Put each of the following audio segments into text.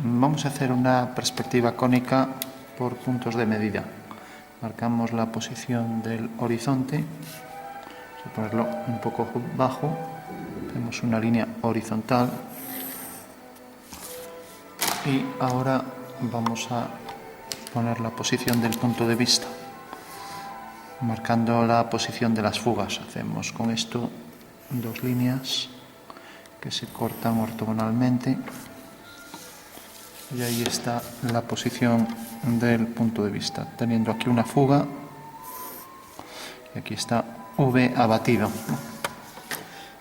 Vamos a hacer una perspectiva cónica por puntos de medida. Marcamos la posición del horizonte, vamos a ponerlo un poco bajo, hacemos una línea horizontal y ahora vamos a poner la posición del punto de vista, marcando la posición de las fugas. Hacemos con esto dos líneas que se cortan ortogonalmente y ahí está la posición del punto de vista, teniendo aquí una fuga y aquí está V abatido.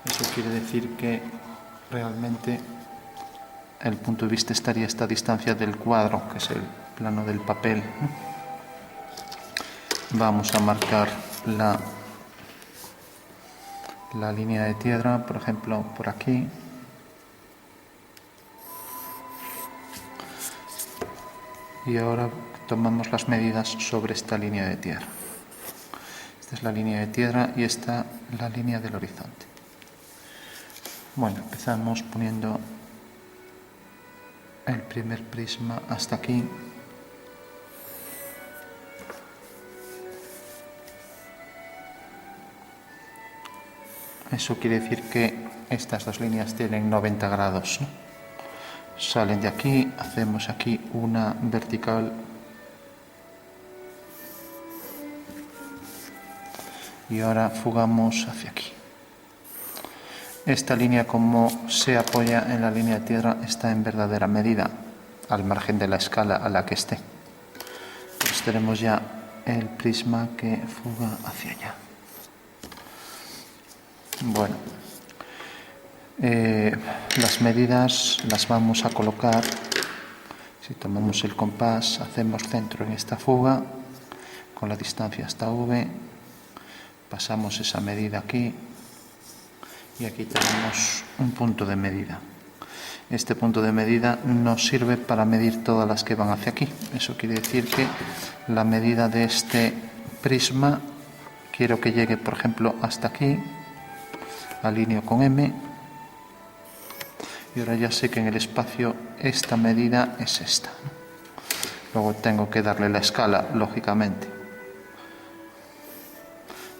Eso quiere decir que realmente el punto de vista estaría a esta distancia del cuadro, que es el plano del papel. Vamos a marcar la línea de tierra, por ejemplo, por aquí. Y ahora tomamos las medidas sobre esta línea de tierra. Esta es la línea de tierra y esta la línea del horizonte. Bueno, empezamos poniendo el primer prisma hasta aquí. Eso quiere decir que estas dos líneas tienen 90 grados, ¿no? Salen de aquí, hacemos aquí una vertical y ahora fugamos hacia aquí. Esta línea, como se apoya en la línea de tierra, está en verdadera medida, al margen de la escala a la que esté. Pues tenemos ya el prisma que fuga hacia allá. Bueno, las medidas las vamos a colocar. Si tomamos el compás, hacemos centro en esta fuga con la distancia hasta V, pasamos esa medida aquí y aquí tenemos un punto de medida. Este punto de medida nos sirve para medir todas las que van hacia aquí. Eso quiere decir que la medida de este prisma quiero que llegue, por ejemplo, hasta aquí, alineo con M y ahora ya sé que en el espacio esta medida es esta. Luego tengo que darle la escala, lógicamente.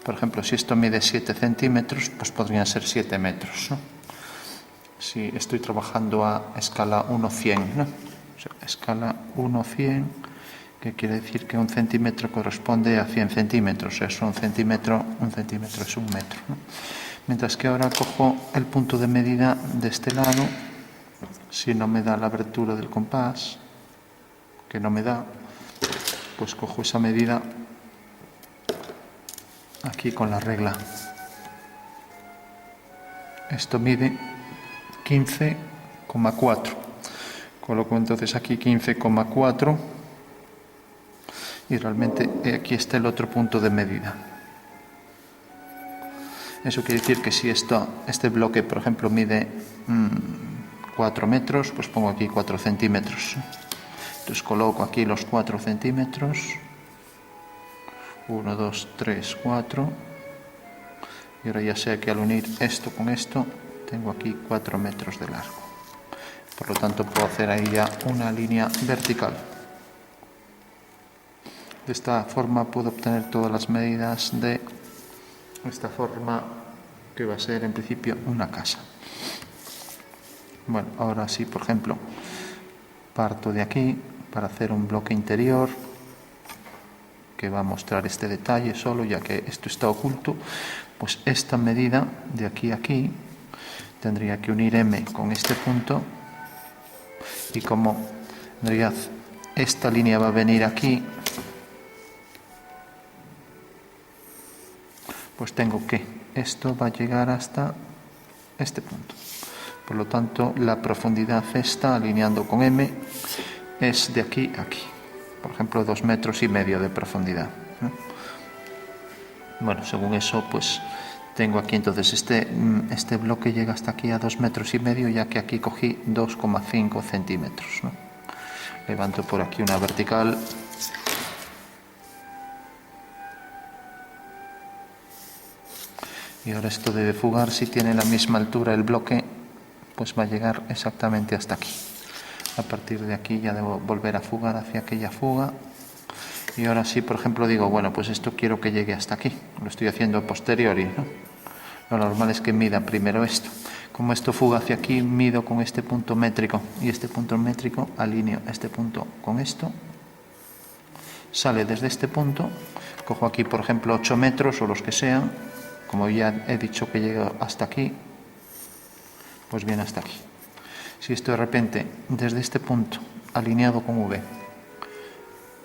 Por ejemplo, si esto mide 7 centímetros, pues podrían ser 7 metros, ¿no? Si estoy trabajando a escala 1:100, ¿no? O sea, escala 1:100, que quiere decir que un centímetro corresponde a 100 centímetros. O sea, es un centímetro es un metro, ¿no? Mientras que ahora cojo el punto de medida de este lado. Si no me da la abertura del compás, que no me da, pues cojo esa medida aquí con la regla. Esto mide 15,4. Coloco entonces aquí 15,4 y realmente aquí está el otro punto de medida. Eso quiere decir que si este bloque, por ejemplo, mide 4 metros, pues pongo aquí 4 centímetros. Entonces coloco aquí los 4 centímetros. 1, 2, 3, 4. Y ahora ya sé que al unir esto con esto, tengo aquí 4 metros de largo. Por lo tanto, puedo hacer ahí ya una línea vertical. De esta forma puedo obtener todas las medidas de esta forma, que va a ser en principio una casa. Bueno, ahora sí, por ejemplo, parto de aquí para hacer un bloque interior que va a mostrar este detalle solo, ya que esto está oculto. Pues esta medida de aquí a aquí tendría que unir M con este punto, y como en realidad esta línea va a venir aquí, pues tengo que esto va a llegar hasta este punto. Por lo tanto, la profundidad esta, alineando con M, es de aquí a aquí. Por ejemplo, 2,5 metros de profundidad, ¿no? Bueno, según eso, pues tengo aquí entonces este bloque llega hasta aquí a 2,5 metros, ya que aquí cogí 2,5 centímetros, ¿no? Levanto por aquí una vertical. Y ahora esto debe fugar. Si tiene la misma altura el bloque, pues va a llegar exactamente hasta aquí. A partir de aquí ya debo volver a fugar hacia aquella fuga. Y ahora sí, por ejemplo, digo, bueno, pues esto quiero que llegue hasta aquí. Lo estoy haciendo a posteriori, ¿no? Lo normal es que mida primero esto. Como esto fuga hacia aquí, mido con este punto métrico. Y este punto métrico alineo este punto con esto. Sale desde este punto. Cojo aquí, por ejemplo, 8 metros o los que sean. Como ya he dicho que llego hasta aquí, pues viene hasta aquí. Si esto de repente, desde este punto, alineado con V,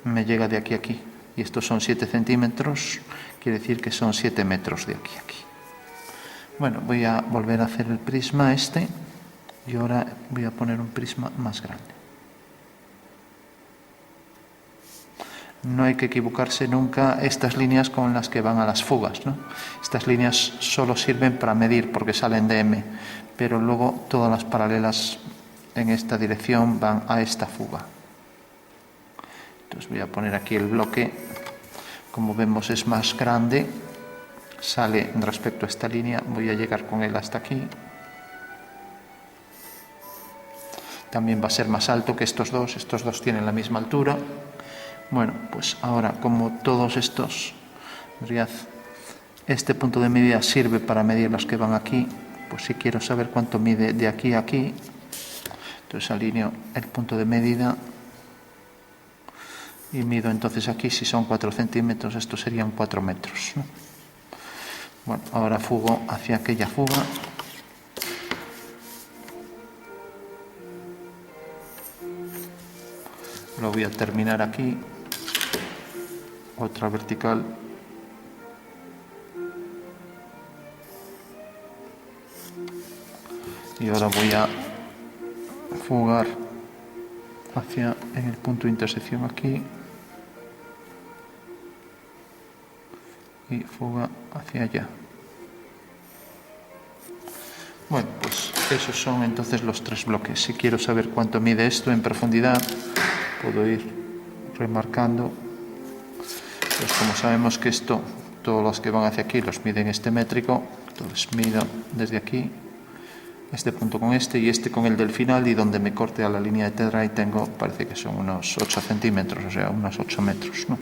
me llega de aquí a aquí, y estos son 7 centímetros, quiere decir que son 7 metros de aquí a aquí. Bueno, voy a volver a hacer el prisma este, y ahora voy a poner un prisma más grande. No hay que equivocarse nunca estas líneas con las que van a las fugas, ¿no? Estas líneas solo sirven para medir porque salen de M, pero luego todas las paralelas en esta dirección van a esta fuga. Entonces voy a poner aquí el bloque, como vemos es más grande, sale respecto a esta línea, voy a llegar con él hasta aquí. También va a ser más alto que estos dos tienen la misma altura. Bueno, pues ahora como todos estos, este punto de medida sirve para medir los que van aquí, pues si quiero saber cuánto mide de aquí a aquí, entonces alineo el punto de medida y mido entonces aquí, si son 4 centímetros, estos serían 4 metros, ¿no? Bueno, ahora fugo hacia aquella fuga. Lo voy a terminar aquí. Otra vertical. Y ahora voy a fugar hacia en el punto de intersección aquí. Y fuga hacia allá. Bueno, pues esos son entonces los 3 bloques. Si quiero saber cuánto mide esto en profundidad, puedo ir remarcando. Pues como sabemos que esto, todos los que van hacia aquí los miden este métrico, entonces mido desde aquí, este punto con este y este con el del final, y donde me corte a la línea de Tedray tengo, parece que son unos 8 centímetros, o sea, unos 8 metros, ¿no?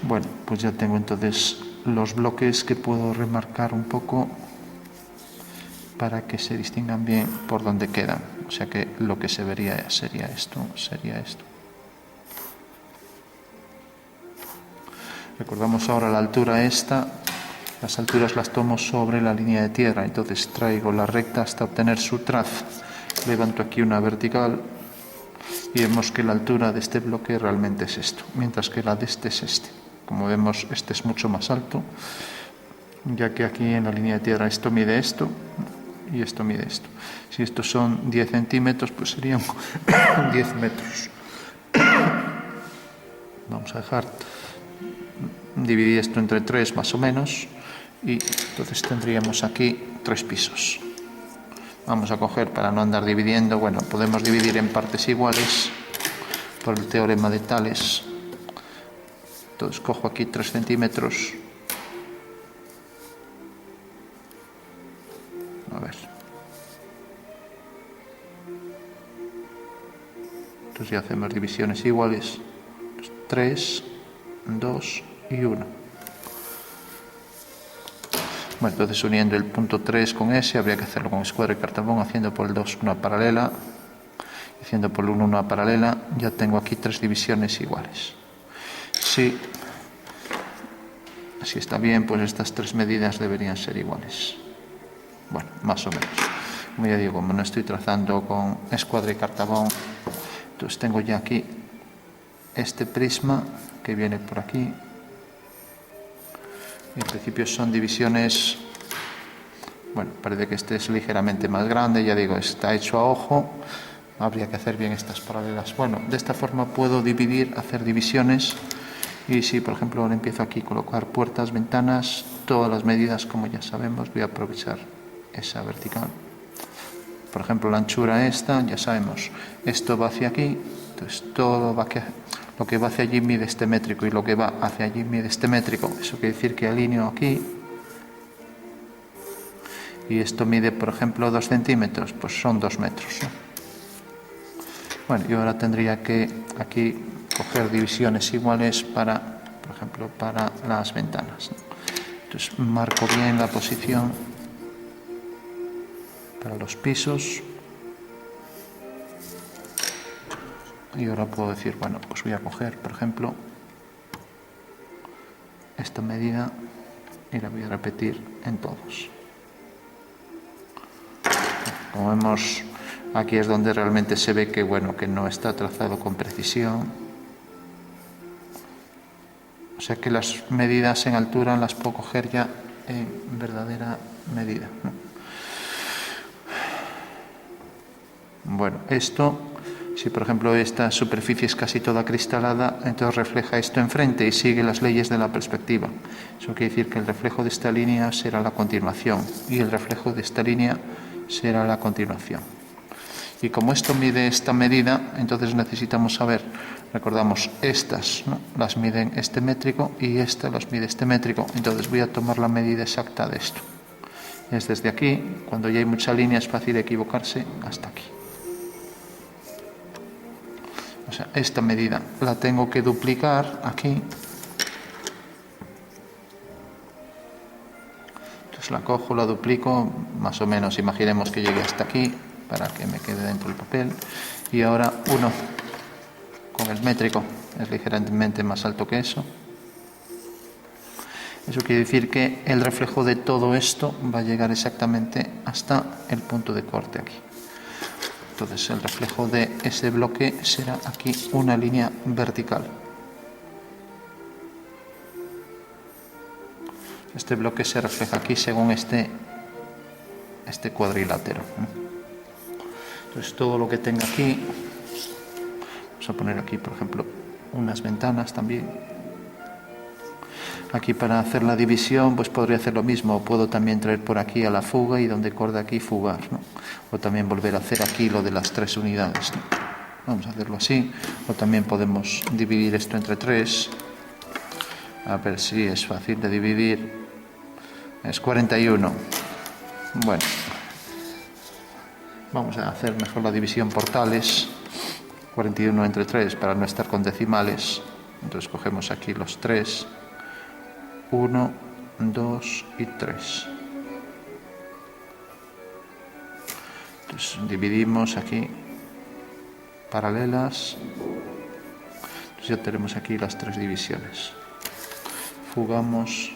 Bueno, pues ya tengo entonces los bloques que puedo remarcar un poco para que se distingan bien por donde quedan. O sea que lo que se vería sería esto, Recordamos ahora la altura esta, las alturas las tomo sobre la línea de tierra, entonces traigo la recta hasta obtener su trazo, levanto aquí una vertical y vemos que la altura de este bloque realmente es esto, mientras que la de este es este. Como vemos, este es mucho más alto, ya que aquí en la línea de tierra esto mide esto y esto mide esto. Si estos son 10 centímetros, pues serían 10 metros. Vamos a dejar dividir esto entre 3 más o menos, y entonces tendríamos aquí 3 pisos. Vamos a coger, para no andar dividiendo, bueno, podemos dividir en partes iguales por el teorema de Tales. Entonces cojo aquí 3 centímetros. A ver. Entonces ya hacemos divisiones iguales. 3, 2 y 1. Bueno, entonces uniendo el punto 3 con ese, habría que hacerlo con escuadra y cartabón, haciendo por el 2 una paralela, haciendo por el 1 una paralela. Ya tengo aquí 3 divisiones iguales. Si está bien, pues estas 3 medidas deberían ser iguales. Bueno, más o menos. Como ya digo, como no estoy trazando con escuadra y cartabón, entonces tengo ya aquí este prisma que viene por aquí. En principio son divisiones, bueno, parece que este es ligeramente más grande, ya digo, está hecho a ojo, habría que hacer bien estas paralelas. Bueno, de esta forma puedo dividir, hacer divisiones, y si por ejemplo ahora empiezo aquí a colocar puertas, ventanas, todas las medidas, como ya sabemos, voy a aprovechar esa vertical. Por ejemplo, la anchura esta, ya sabemos, esto va hacia aquí, entonces todo va aquí. Lo que va hacia allí mide este métrico y lo que va hacia allí mide este métrico. Eso quiere decir que alineo aquí. Y esto mide, por ejemplo, 2 centímetros, pues son 2 metros, ¿no? Bueno, yo ahora tendría que aquí coger divisiones iguales para, por ejemplo, para las ventanas, ¿no? Entonces marco bien la posición para los pisos. Y ahora puedo decir, bueno, pues voy a coger, por ejemplo, esta medida y la voy a repetir en todos. Como vemos, aquí es donde realmente se ve que, bueno, que no está trazado con precisión. O sea que las medidas en altura las puedo coger ya en verdadera medida, ¿no? Bueno, esto, si por ejemplo esta superficie es casi toda cristalada, entonces refleja esto enfrente y sigue las leyes de la perspectiva. Eso quiere decir que el reflejo de esta línea será la continuación y el reflejo de esta línea será la continuación. Y como esto mide esta medida, entonces necesitamos saber, recordamos, estas, ¿no?, las miden este métrico y esta las mide este métrico. Entonces voy a tomar la medida exacta de esto. Es desde aquí, cuando ya hay mucha línea es fácil equivocarse, hasta aquí. O sea, esta medida la tengo que duplicar aquí. Entonces la cojo, la duplico, más o menos, imaginemos que llegue hasta aquí, para que me quede dentro del papel. Y ahora 1 con el métrico es ligeramente más alto que eso. Eso quiere decir que el reflejo de todo esto va a llegar exactamente hasta el punto de corte aquí. Entonces el reflejo de ese bloque será aquí una línea vertical. Este bloque se refleja aquí según este cuadrilátero. Entonces todo lo que tenga aquí, vamos a poner aquí por ejemplo unas ventanas también. Aquí para hacer la división pues podría hacer lo mismo, puedo también traer por aquí a la fuga y donde corta aquí fugar, ¿no? O también volver a hacer aquí lo de las 3 unidades, ¿no? Vamos a hacerlo así, o también podemos dividir esto entre 3, a ver si es fácil de dividir, es 41. Bueno, vamos a hacer mejor la división por tales, 41 entre 3 para no estar con decimales. Entonces cogemos aquí los 3, 1, 2 y 3. Entonces dividimos aquí paralelas. Entonces ya tenemos aquí las 3 divisiones. Fugamos.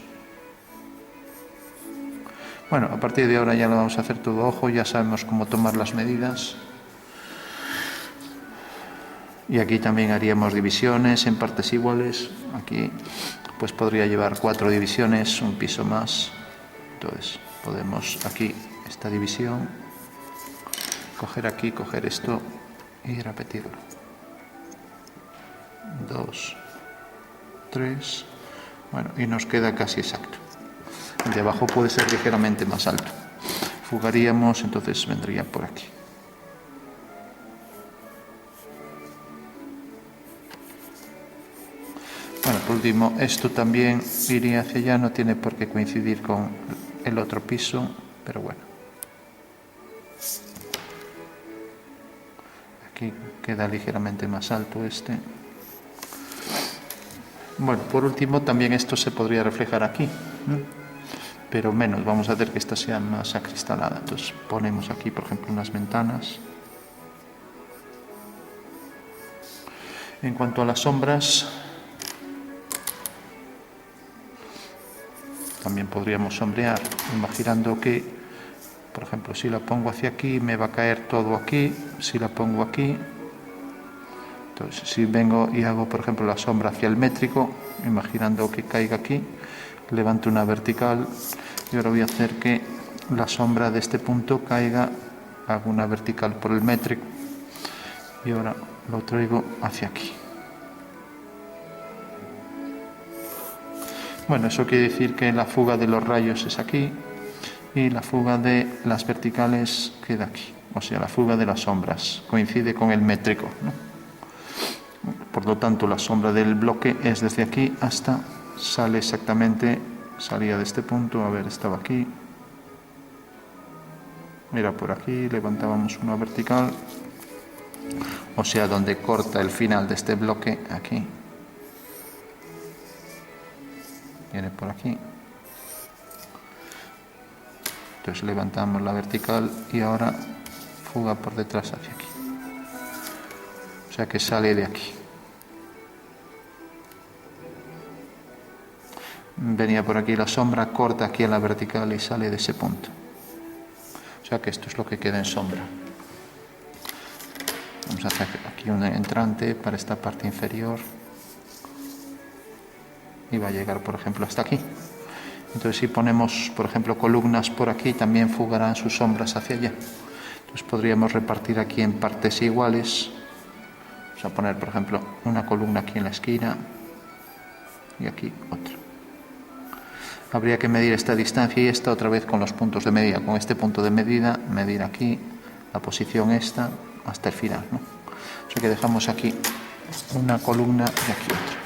Bueno, a partir de ahora ya lo vamos a hacer todo a ojo, ya sabemos cómo tomar las medidas. Y aquí también haríamos divisiones en partes iguales. Aquí pues podría llevar 4 divisiones, un piso más. Entonces podemos aquí esta división, coger aquí, coger esto y repetirlo. 2, 3, bueno, y nos queda casi exacto. El de abajo puede ser ligeramente más alto. Fugaríamos, entonces vendría por aquí. Bueno, por último, esto también iría hacia allá, no tiene por qué coincidir con el otro piso, pero bueno. Aquí queda ligeramente más alto este. Bueno, por último, también esto se podría reflejar aquí, ¿no?, pero menos. Vamos a hacer que esta sea más acristalada. Entonces ponemos aquí, por ejemplo, unas ventanas. En cuanto a las sombras, también podríamos sombrear, imaginando que, por ejemplo, si la pongo hacia aquí, me va a caer todo aquí. Si la pongo aquí, entonces si vengo y hago, por ejemplo, la sombra hacia el métrico, imaginando que caiga aquí, levanto una vertical y ahora voy a hacer que la sombra de este punto caiga, hago una vertical por el métrico y ahora lo traigo hacia aquí. Bueno, eso quiere decir que la fuga de los rayos es aquí y la fuga de las verticales queda aquí. O sea, la fuga de las sombras coincide con el métrico, ¿no? Por lo tanto, la sombra del bloque es desde aquí hasta, sale exactamente, salía de este punto, a ver, estaba aquí, era por aquí, levantábamos una vertical, o sea, donde corta el final de este bloque, aquí. Viene por aquí. Entonces levantamos la vertical y ahora fuga por detrás hacia aquí. O sea que sale de aquí. Venía por aquí la sombra, corta aquí en la vertical y sale de ese punto. O sea que esto es lo que queda en sombra. Vamos a hacer aquí un entrante para esta parte inferior. Y va a llegar, por ejemplo, hasta aquí. Entonces si ponemos, por ejemplo, columnas por aquí, también fugarán sus sombras hacia allá. Entonces podríamos repartir aquí en partes iguales. Vamos a poner, por ejemplo, una columna aquí en la esquina y aquí otra. Habría que medir esta distancia y esta otra vez con los puntos de medida. Con este punto de medida, medir aquí la posición esta hasta el final, ¿no? O sea que dejamos aquí una columna y aquí otra.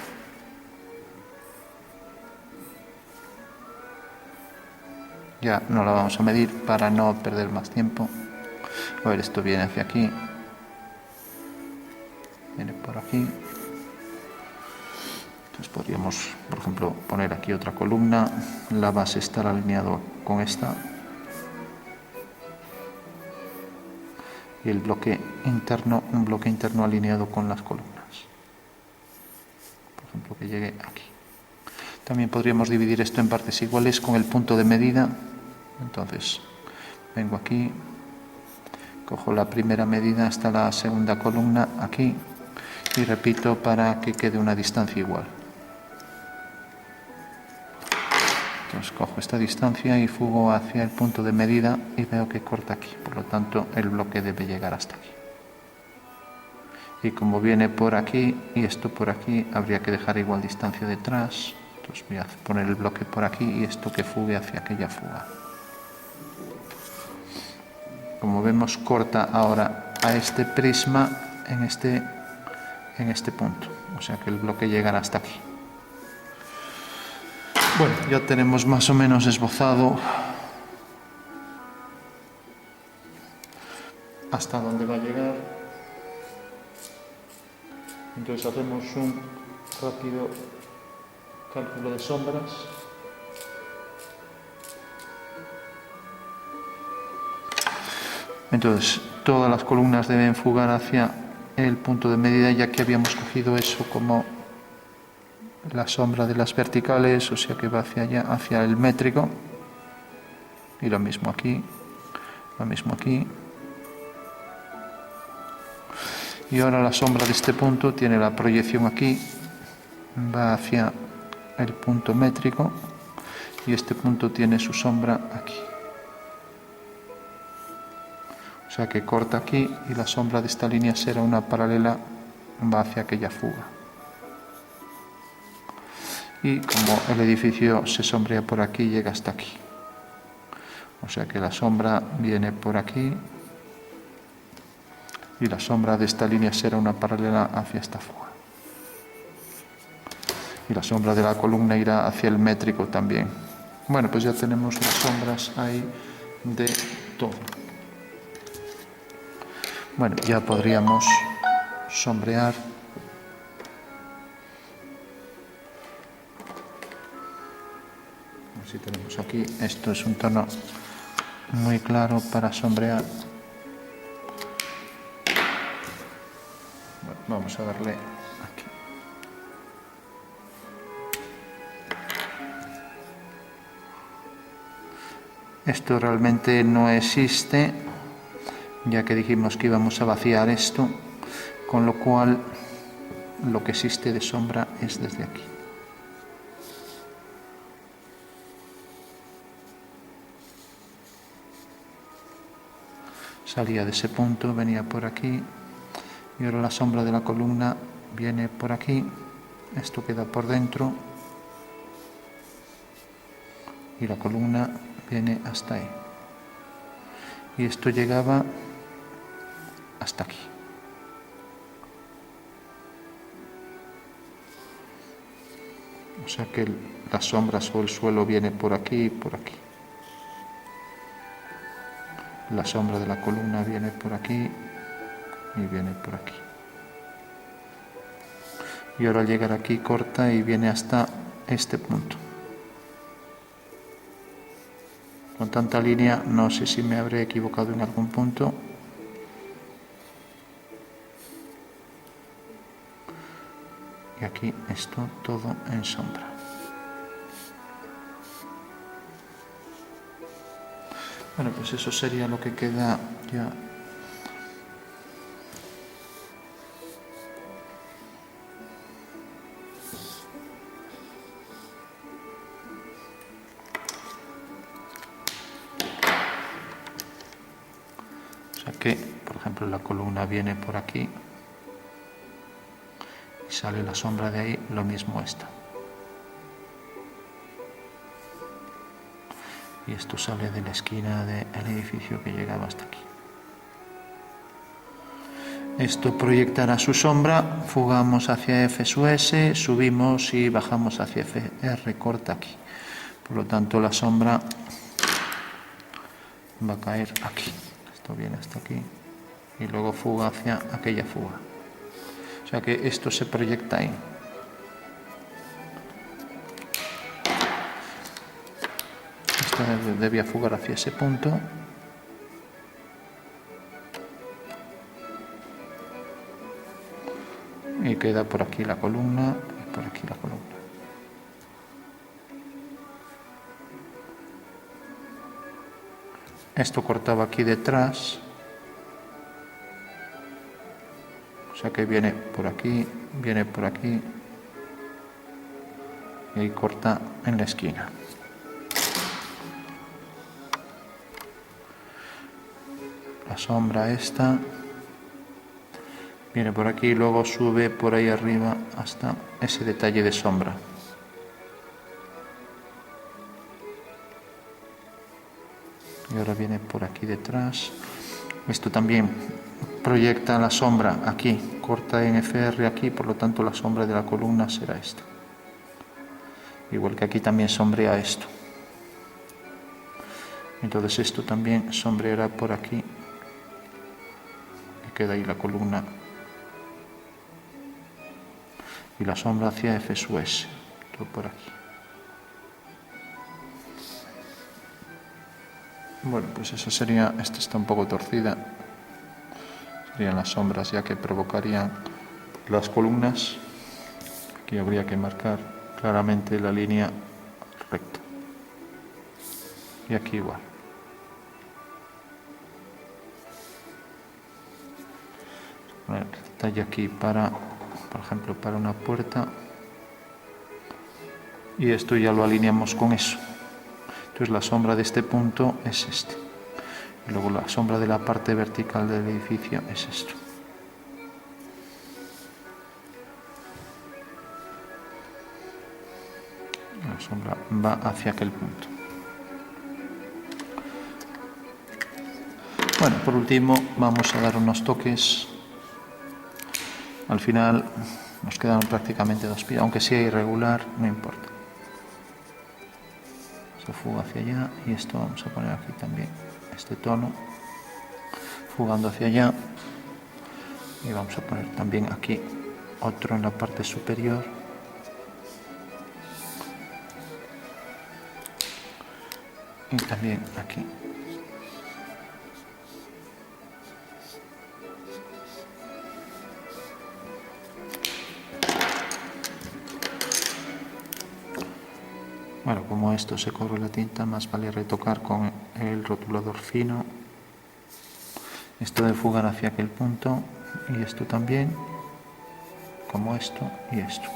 Ya no la vamos a medir para no perder más tiempo. A ver, esto viene hacia aquí. Viene por aquí. Entonces podríamos, por ejemplo, poner aquí otra columna. La base estará alineado con esta. Y el bloque interno, un bloque interno alineado con las columnas. Por ejemplo, que llegue aquí. También podríamos dividir esto en partes iguales con el punto de medida. Entonces, vengo aquí, cojo la primera medida hasta la segunda columna aquí y repito para que quede una distancia igual. Entonces cojo esta distancia y fugo hacia el punto de medida y veo que corta aquí, por lo tanto el bloque debe llegar hasta aquí. Y como viene por aquí y esto por aquí, habría que dejar igual distancia detrás. Entonces voy a poner el bloque por aquí y esto que fugue hacia aquella fuga. Como vemos, corta ahora a este prisma en este punto. O sea que el bloque llegará hasta aquí. Bueno, ya tenemos más o menos esbozado hasta dónde va a llegar. Entonces hacemos un rápido cálculo de sombras. Entonces todas las columnas deben fugar hacia el punto de medida, ya que habíamos cogido eso como la sombra de las verticales, o sea que va hacia allá, hacia el métrico. Y lo mismo aquí, lo mismo aquí. Y ahora la sombra de este punto tiene la proyección aquí, va hacia el punto métrico y este punto tiene su sombra aquí. O sea que corta aquí y la sombra de esta línea será una paralela, va hacia aquella fuga. Y como el edificio se sombrea por aquí, llega hasta aquí. O sea que la sombra viene por aquí y la sombra de esta línea será una paralela hacia esta fuga. Y la sombra de la columna irá hacia el métrico también. Bueno, pues ya tenemos las sombras ahí de todo. Bueno, ya podríamos sombrear. Así tenemos aquí, esto es un tono muy claro para sombrear. Bueno, vamos a darle aquí. Esto realmente no existe, ya que dijimos que íbamos a vaciar esto, con lo cual lo que existe de sombra es desde aquí. Salía de ese punto, venía por aquí y ahora la sombra de la columna viene por aquí, esto queda por dentro y la columna viene hasta ahí y esto llegaba hasta aquí. O sea que las sombras o el suelo viene por aquí y por aquí. La sombra de la columna viene por aquí y viene por aquí. y ahora al llegar aquí corta y viene hasta este punto. Con tanta línea no sé si me habré equivocado en algún punto. Y aquí esto todo en sombra. Bueno, pues eso sería lo que queda ya. O sea que, por ejemplo, la columna viene por aquí y sale la sombra de ahí, lo mismo esta. Y esto sale de la esquina del edificio que llegaba hasta aquí. Esto proyectará su sombra, fugamos hacia F sub S, subimos y bajamos hacia FR, corta aquí. Por lo tanto, la sombra va a caer aquí. Esto viene hasta aquí y luego fuga hacia aquella fuga. O sea que esto se proyecta ahí. Esto debía fugar hacia ese punto. Y queda por aquí la columna y por aquí la columna. Esto cortaba aquí detrás. O sea que viene por aquí y ahí corta en la esquina. La sombra esta viene por aquí y luego sube por ahí arriba hasta ese detalle de sombra. Y ahora viene por aquí detrás. Esto también proyecta la sombra aquí, corta en FR aquí, por lo tanto la sombra de la columna será esta. Igual que aquí también sombrea esto. Entonces esto también sombreará por aquí. Y queda ahí la columna. Y la sombra hacia F sub S. Todo por aquí. Bueno, pues eso sería, esta está un poco torcida. Serían las sombras ya que provocarían las columnas. Aquí habría que marcar claramente la línea recta. Y aquí igual. Poner el detalle aquí para, por ejemplo, para una puerta. Y esto ya lo alineamos con eso. Entonces la sombra de este punto es este. Y luego la sombra de la parte vertical del edificio es esto. La sombra va hacia aquel punto. Bueno, por último vamos a dar unos toques. Al final nos quedan prácticamente dos piezas, aunque sea irregular, no importa. Esto fuga hacia allá y esto vamos a poner aquí también, este tono, fugando hacia allá. Y vamos a poner también aquí otro en la parte superior. Y también aquí. Bueno, como esto se corre la tinta, más vale retocar con el rotulador fino. Esto de fugar hacia aquel punto y esto también, como esto y esto.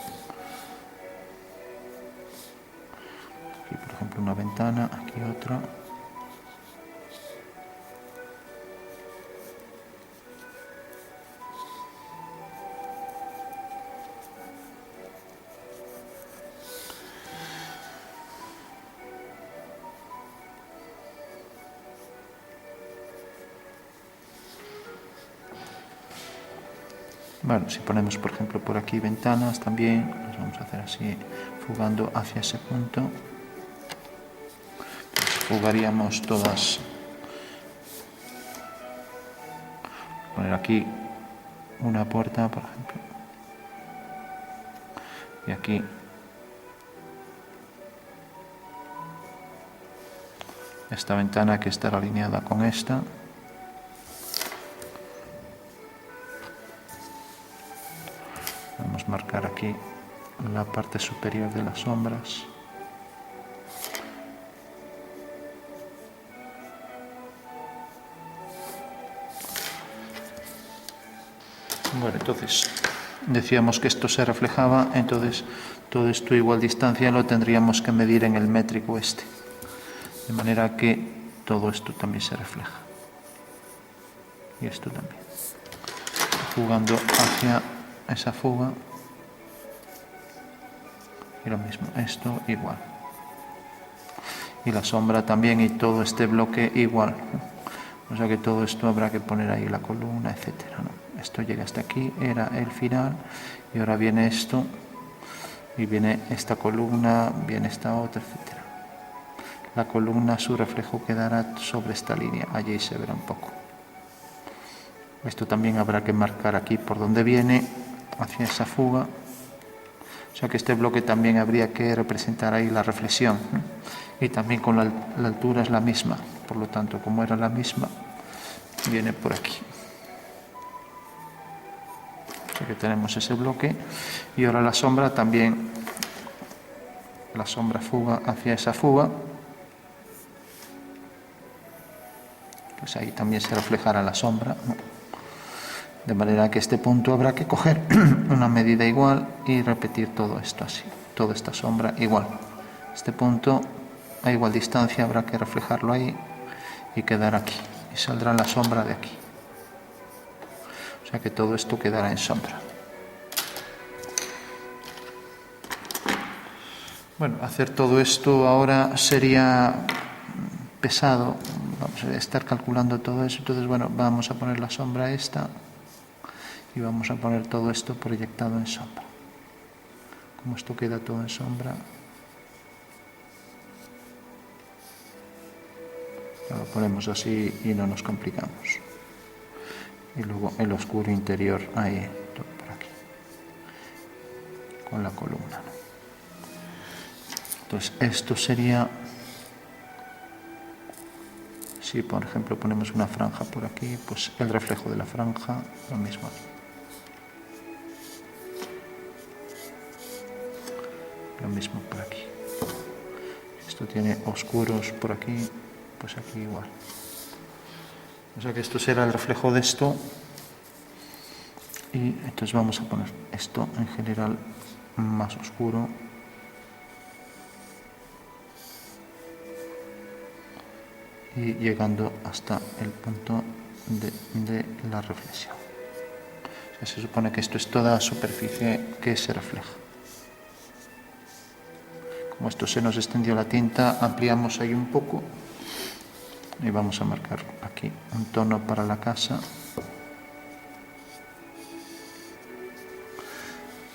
Aquí, por ejemplo, una ventana, aquí otra. Bueno, si ponemos por ejemplo por aquí ventanas también, las vamos a hacer así, fugando hacia ese punto. Fugaríamos todas. Poner aquí una puerta, por ejemplo. y aquí esta ventana que estará alineada con esta. Vamos a marcar aquí la parte superior de las sombras. Bueno, entonces decíamos que esto se reflejaba, entonces todo esto igual distancia lo tendríamos que medir en el métrico este, de manera que todo esto también se refleja y esto también, jugando hacia esa fuga, y lo mismo, esto igual, y la sombra también, y todo este bloque igual, o sea que todo esto habrá que poner ahí la columna, etcétera, ¿no? Esto llega hasta aquí, era el final, y ahora viene esto, y viene esta columna, viene esta otra, etcétera. La columna, su reflejo quedará sobre esta línea, allí se verá un poco. Esto también habrá que marcar aquí por donde viene, hacia esa fuga. O sea que este bloque también habría que representar ahí la reflexión, ¿no? Y también con la altura es la misma, por lo tanto, como era la misma, viene por aquí. O sea que tenemos ese bloque, y ahora la sombra también, la sombra fuga hacia esa fuga, pues ahí también se reflejará la sombra, ¿no? De manera que este punto habrá que coger una medida igual y repetir todo esto así, toda esta sombra igual. Este punto a igual distancia habrá que reflejarlo ahí y quedar aquí, y saldrá la sombra de aquí. O sea que todo esto quedará en sombra. Bueno, hacer todo esto ahora sería pesado, vamos a estar calculando todo eso, entonces bueno, vamos a poner la sombra esta y vamos a poner todo esto proyectado en sombra. Como esto queda todo en sombra, lo ponemos así y no nos complicamos. Y luego el oscuro interior ahí, por aquí, con la columna, ¿no? Entonces esto sería, si por ejemplo ponemos una franja por aquí, pues el reflejo de la franja, lo mismo aquí. Lo mismo por aquí. Esto tiene oscuros por aquí, pues aquí igual. O sea que esto será el reflejo de esto, y entonces vamos a poner esto en general más oscuro, y llegando hasta el punto de la reflexión. O sea, se supone que esto es toda superficie que se refleja. Como esto se nos extendió la tinta, ampliamos ahí un poco y vamos a marcar aquí un tono para la casa,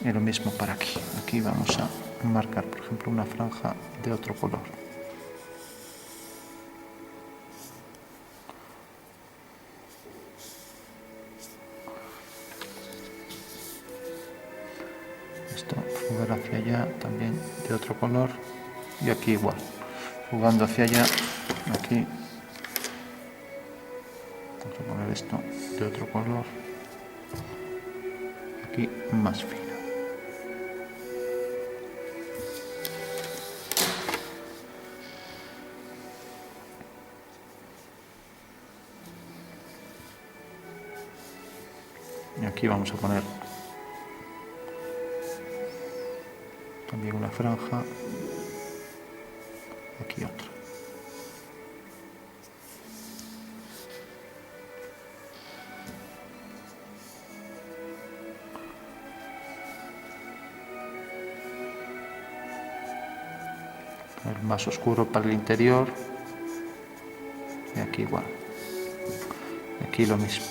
y lo mismo para aquí. Aquí vamos a marcar, por ejemplo, una franja de otro color. Esto, jugar hacia allá también de otro color, y aquí igual, jugando hacia allá, aquí vamos a poner esto de otro color, aquí más fino. Y aquí vamos a poner también una franja, aquí otra. El más oscuro para el interior, y aquí igual, y aquí lo mismo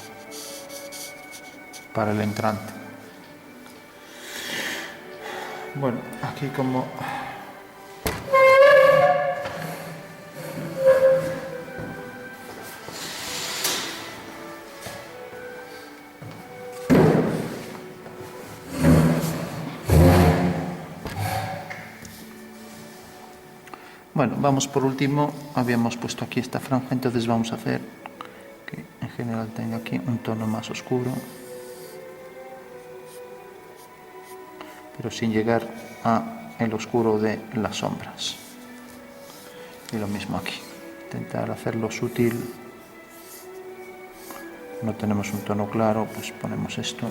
para el entrante. Bueno, aquí como Bueno, vamos por último, habíamos puesto aquí esta franja, entonces vamos a hacer que en general tenga aquí un tono más oscuro, pero sin llegar a el oscuro de las sombras. Y lo mismo aquí, intentar hacerlo sutil. No tenemos un tono claro, pues ponemos esto.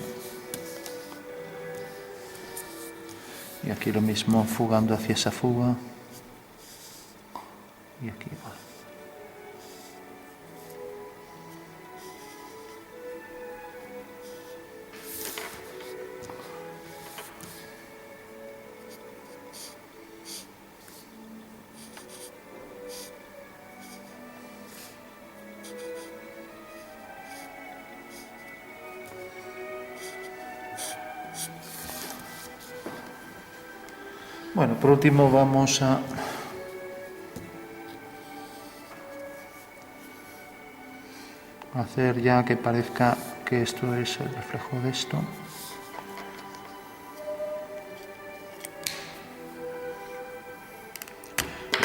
Y aquí lo mismo, fugando hacia esa fuga. Y aquí igual. Bueno, por último vamos a hacer ya que parezca que esto es el reflejo de esto.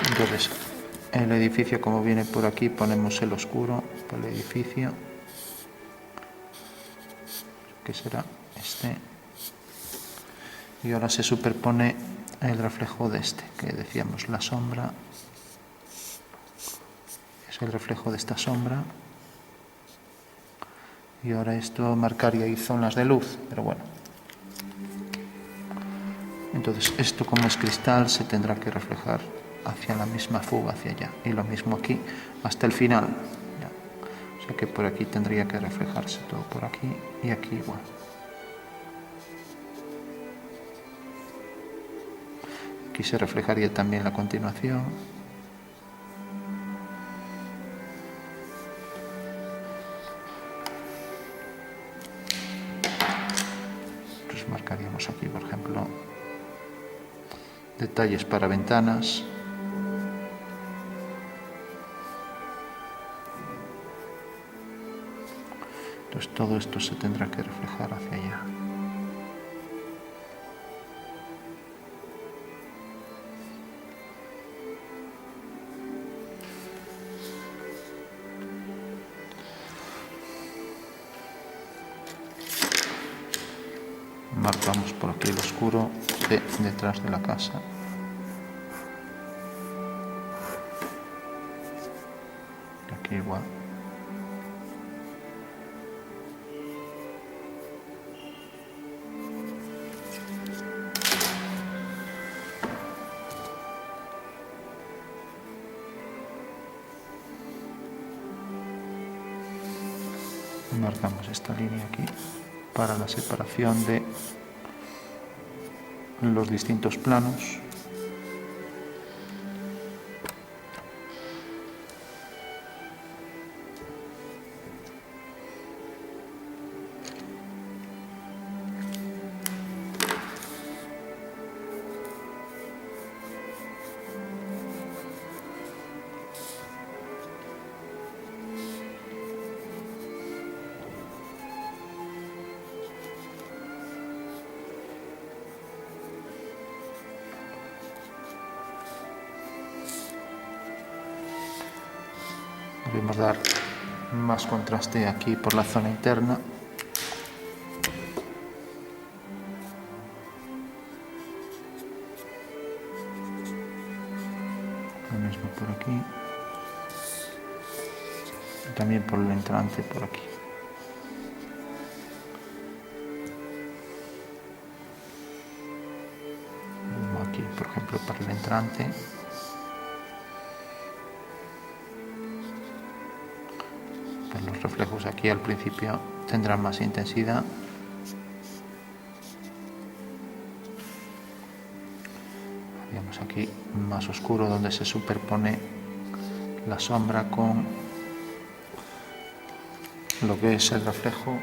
Entonces, el edificio, como viene por aquí, ponemos el oscuro por el edificio, que será este. Y ahora se superpone el reflejo de este, que decíamos la sombra. Es el reflejo de esta sombra. Y ahora esto marcaría ahí zonas de luz, pero bueno. Entonces esto, como es cristal, se tendrá que reflejar hacia la misma fuga, hacia allá. Y lo mismo aquí, hasta el final. Ya. O sea que por aquí tendría que reflejarse todo por aquí y aquí igual. Aquí se reflejaría también la continuación. Pues marcaríamos aquí, por ejemplo, detalles para ventanas. Entonces todo esto se tendrá que reflejar hacia allá. Marcamos por aquí el oscuro de detrás de la casa. Y aquí igual. Marcamos esta línea aquí para la separación de los distintos planos. Podemos dar más contraste aquí por la zona interna. Lo mismo por aquí. Y también por el entrante por aquí. Lo mismo aquí, por ejemplo, para el entrante. Los reflejos aquí al principio tendrán más intensidad. Vemos aquí más oscuro donde se superpone la sombra con lo que es el reflejo,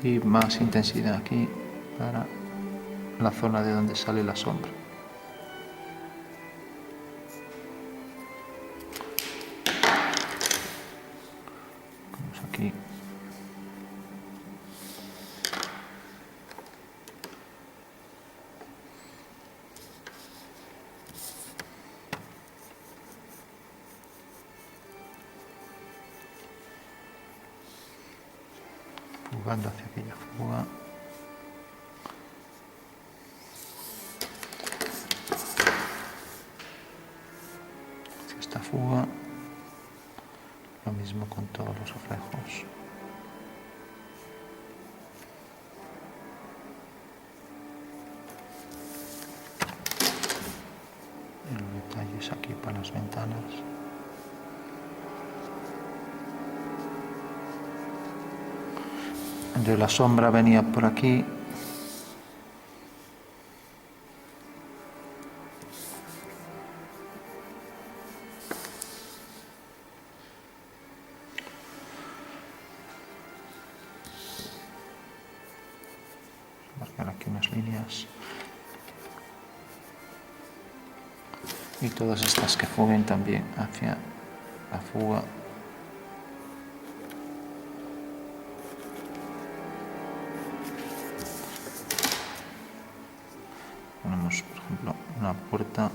y más intensidad aquí para la zona de donde sale la sombra. Aquí fugando hacia aquella fuga. Hacia esta fuga. Lo mismo con todos los reflejos. Y los detalles aquí para las ventanas. Entonces la sombra venía por aquí. Marcar aquí unas líneas. Y todas estas que fuguen también hacia la fuga. Ponemos, por ejemplo, una puerta.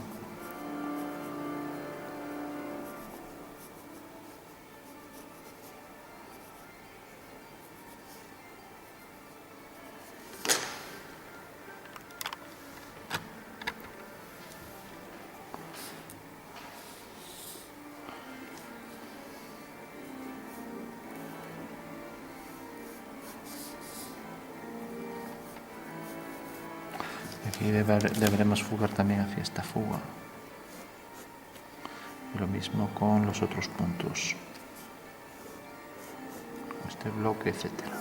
Aquí deberemos fugar también hacia esta fuga. Y lo mismo con los otros puntos. Este bloque, etcétera.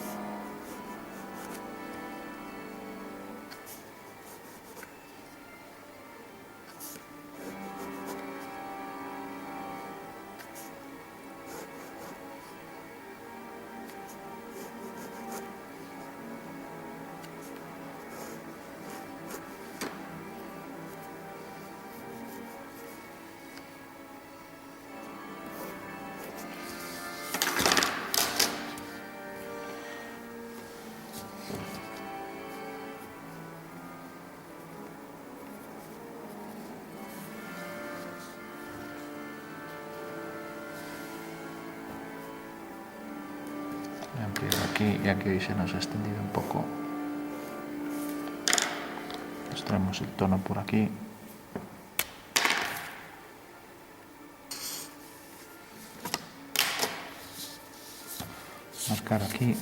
Empiezo aquí, ya que hoy se nos ha extendido un poco. Traemos el tono por aquí. Marcar aquí.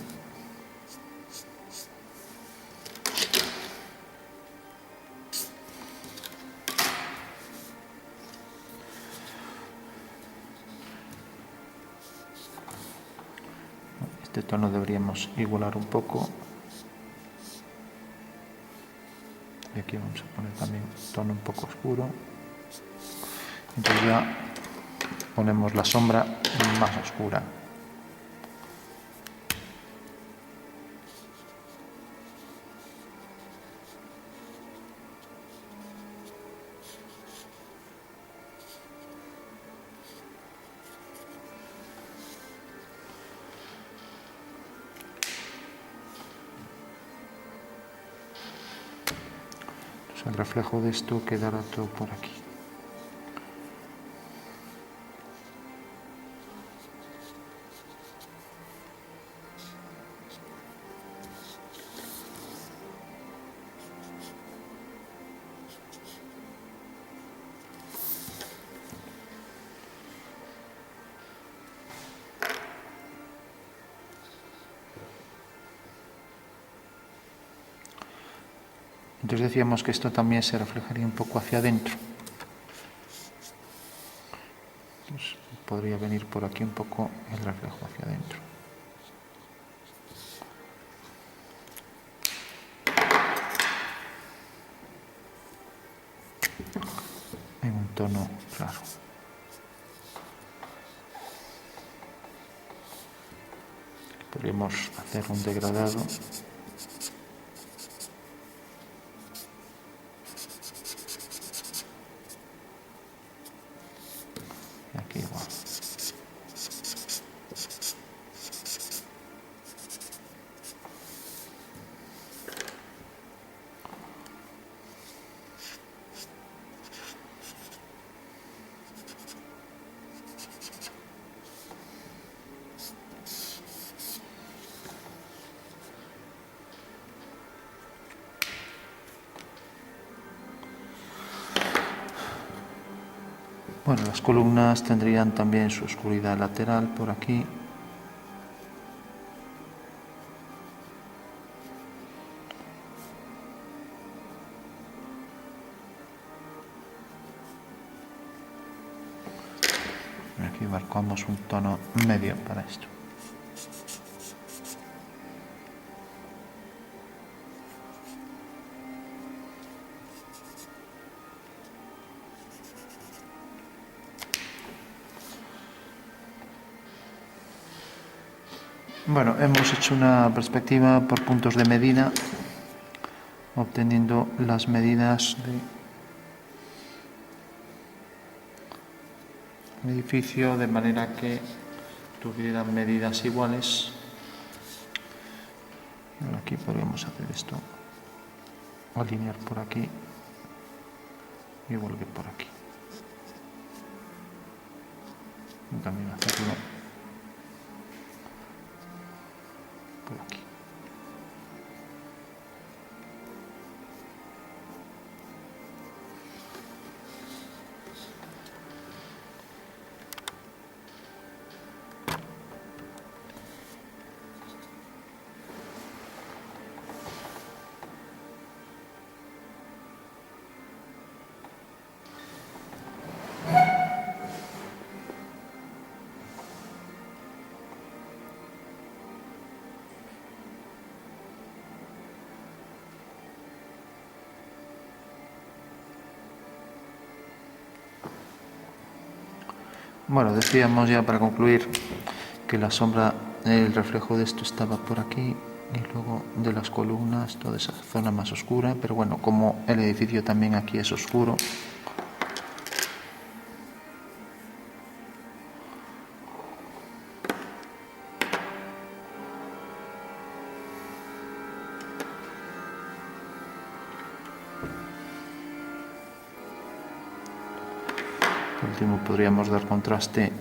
Este tono deberíamos igualar un poco. Y aquí vamos a poner también un tono un poco oscuro. Entonces ya ponemos la sombra más oscura. El reflejo de esto quedará todo por aquí. Entonces decíamos que esto también se reflejaría un poco hacia adentro. Pues podría venir por aquí un poco el reflejo hacia adentro. En un tono claro. Podríamos hacer un degradado. Y aquí igual. Bueno, las columnas tendrían también su oscuridad lateral por aquí. Aquí marcamos un tono medio para esto. Bueno, hemos hecho una perspectiva por puntos de medida, obteniendo las medidas del edificio de manera que tuvieran medidas iguales. Aquí podríamos hacer esto, alinear por aquí, igual que por aquí. Y también hacerlo por aquí. Bueno, decíamos ya para concluir que la sombra, el reflejo de esto estaba por aquí y luego de las columnas toda esa zona más oscura, pero bueno, como el edificio también aquí es oscuro, por último podríamos dar contraste,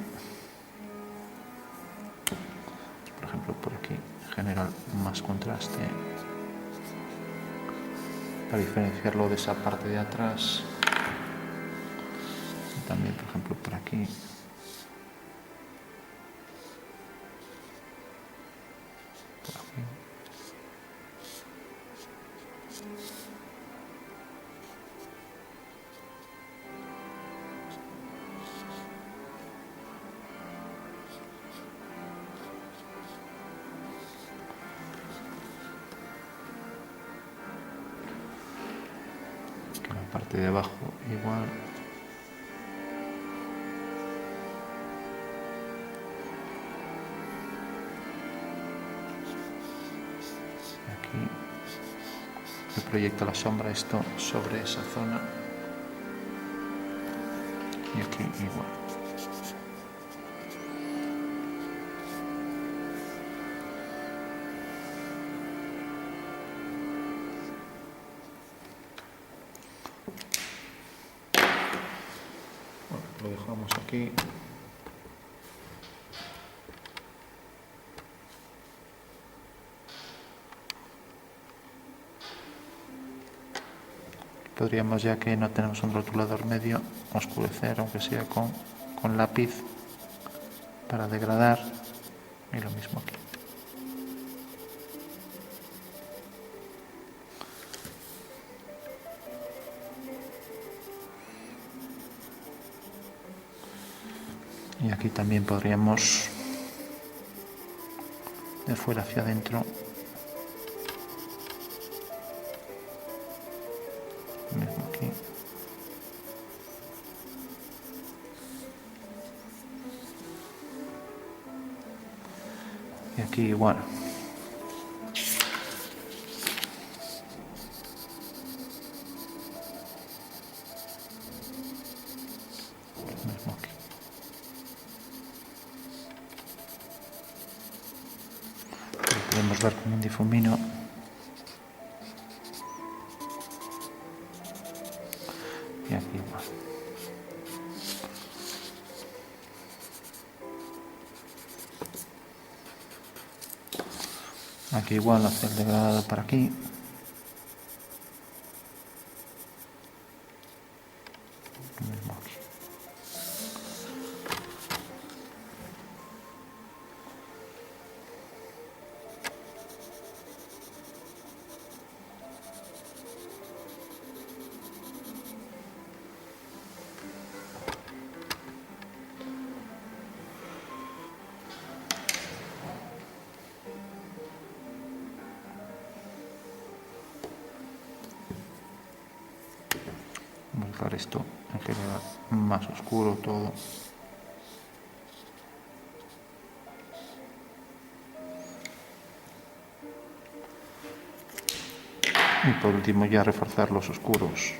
por ejemplo por aquí, generar más contraste para diferenciarlo de esa parte de atrás, y también por ejemplo por aquí. La parte de abajo igual. Aquí se proyecta la sombra esto sobre esa zona y aquí igual. Bueno, lo dejamos aquí. Podríamos, ya que no tenemos un rotulador medio, oscurecer, aunque sea con lápiz, para degradar, y lo mismo aquí. Y aquí también podríamos, de fuera hacia adentro, lo mismo aquí. Y aquí igual. Lo mismo aquí. Lo podemos ver con un difumino. Y aquí igual. Aquí igual hacer el degradado para aquí. Lo mismo aquí. dejar esto en general más oscuro todo. Y por último ya reforzar los oscuros.